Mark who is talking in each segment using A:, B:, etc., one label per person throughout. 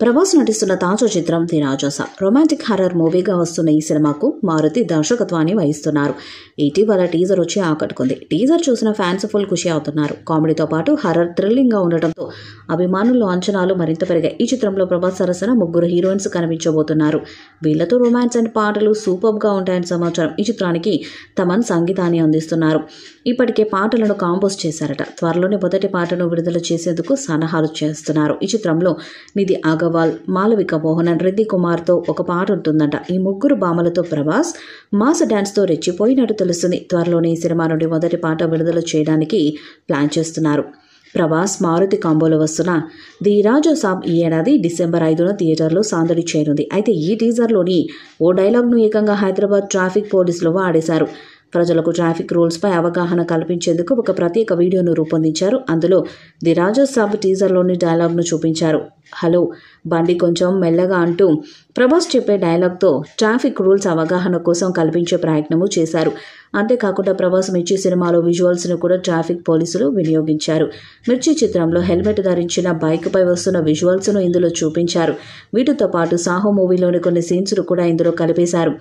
A: ప్రభాస్ నటిస్తున్న తాజా చిత్రం ది రాజస రొమాంటిక్ హర్రర్ మూవీగా వస్తున్న ఈ సినిమాకు మారుతి దర్శకత్వాన్ని వహిస్తున్నారు. ఇటీవల టీజర్ వచ్చి ఆకట్టుకుంది. టీజర్ చూసిన ఫ్యాన్స్ ఫుల్ ఖుషి అవుతున్నారు. కామెడీతో పాటు హర్రర్ థ్రిల్లింగ్ గా ఉండటంతో అభిమానుల్లో అంచనాలు మరింత పెరిగాయి. ఈ చిత్రంలో ప్రభాస్ సరసన 3 హీరోయిన్స్ కనిపించబోతున్నారు. వీళ్లతో రొమాన్స్ అండ్ పాటలు సూపర్ గా ఉంటాయని సమాచారం. ఈ చిత్రానికి తమన్ సంగీతాన్ని అందిస్తున్నారు. ఇప్పటికే పాటలను కాంపోజ్ చేశారట. త్వరలోనే మొదటి పాటను విడుదల చేసేందుకు సన్నాహాలు చేస్తున్నారు. ఈ చిత్రంలో నిధి అగర్వాల్, మాలవిక మోహనన్, రిద్ధి కుమార్తో ఒక పాట ఉంటుందంట. ఈ 3 భామలతో ప్రభాస్ మాస్ డాన్స్తో రెచ్చిపోయినట్టు తెలుస్తుంది. త్వరలోనే ఈ సినిమా నుండి మొదటి పాట విడుదల చేయడానికి ప్లాన్ చేస్తున్నారు. ప్రభాస్ మారుతి కాంబోలో వస్తున్న ది రాజా సాబ్ ఈ ఏడాది డిసెంబర్ 5న థియేటర్లో సందడి చేరింది. అయితే ఈ టీజర్లోని ఓ డైలాగ్ను ఏకంగా హైదరాబాద్ ట్రాఫిక్ పోలీసులు వాడేశారు. ప్రజలకు ట్రాఫిక్ రూల్స్పై అవగాహన కల్పించేందుకు ఒక ప్రత్యేక వీడియోను రూపొందించారు. అందులో ది రాజా సాబ్ టీజర్లోని డైలాగ్ను చూపించారు. హలో బండి కొంచెం మెల్లగా అంటూ ప్రభాస్ చెప్పే డైలాగ్తో ట్రాఫిక్ రూల్స్ అవగాహన కోసం కల్పించే ప్రయత్నము చేశారు. అంతేకాకుండా ప్రభాస్ మిర్చి సినిమాలో విజువల్స్ను కూడా ట్రాఫిక్ పోలీసులు వినియోగించారు. మిర్చి చిత్రంలో హెల్మెట్ ధరించిన బైక్పై వస్తున్న విజువల్స్ను ఇందులో చూపించారు. వీటితో పాటు సాహో మూవీలోని కొన్ని సీన్స్ను కూడా ఇందులో కలిపేశారు.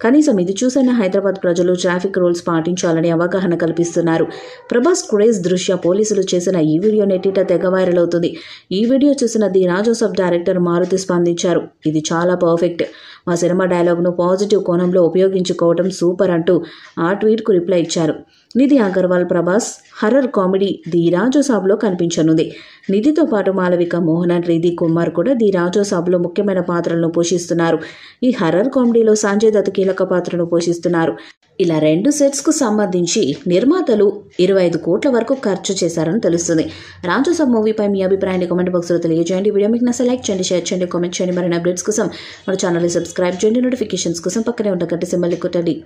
A: కనీసం ఇది చూసిన హైదరాబాద్ ప్రజలు ట్రాఫిక్ రూల్స్ పాటించాలని అవగాహన కల్పిస్తున్నారు. ప్రభాస్ క్రేజ్ దృష్ట్యా పోలీసులు చేసిన ఈ వీడియో నెట్టిట తెగ వైరల్ అవుతుంది. ఈ వీడియో చూసిన ది రాజోసఫ్ డైరెక్టర్ మారుతి స్పందించారు. ఇది చాలా పర్ఫెక్ట్. మా సినిమా డైలాగ్ను పాజిటివ్ కోణంలో ఉపయోగించుకోవడం సూపర్ అంటూ ఆ ట్వీట్కు రిప్లై ఇచ్చారు. Nidhi Agarwal Prabhas horror comedy the రాజోసాబ్లో కనిపించనుంది. నిధితో పాటు మాలవిక మోహనన్, రిద్ధి కుమార్ కూడా ది రాజోసాబ్లో ముఖ్యమైన పాత్రలను పోషిస్తున్నారు. ఈ హర్రర్ కామెడీలో సంజయ్ దత్ కీలక పాత్రను పోషిస్తున్నారు. ఇలా 2 సెట్స్కు సంబంధించి నిర్మాతలు 25 కోట్ల వరకు ఖర్చు చేశారని తెలుస్తుంది. రాజోసాబ్ మూవీపై మీ అభిప్రాయాన్ని కామెంట్ బాక్స్లో తెలియజేయండి. వీడియో మీకు నచ్చితే లైక్ చేయండి, షేర్ చేయండి, కామెంట్ చేయండి. మరిన్ని అప్డేట్స్ కోసం మన ఛానల్ని సబ్స్క్రైబ్ చేయండి. నోటిఫికేషన్స్ కోసం పక్కనే ఉన్న గంట సింబల్ని కొట్టండి.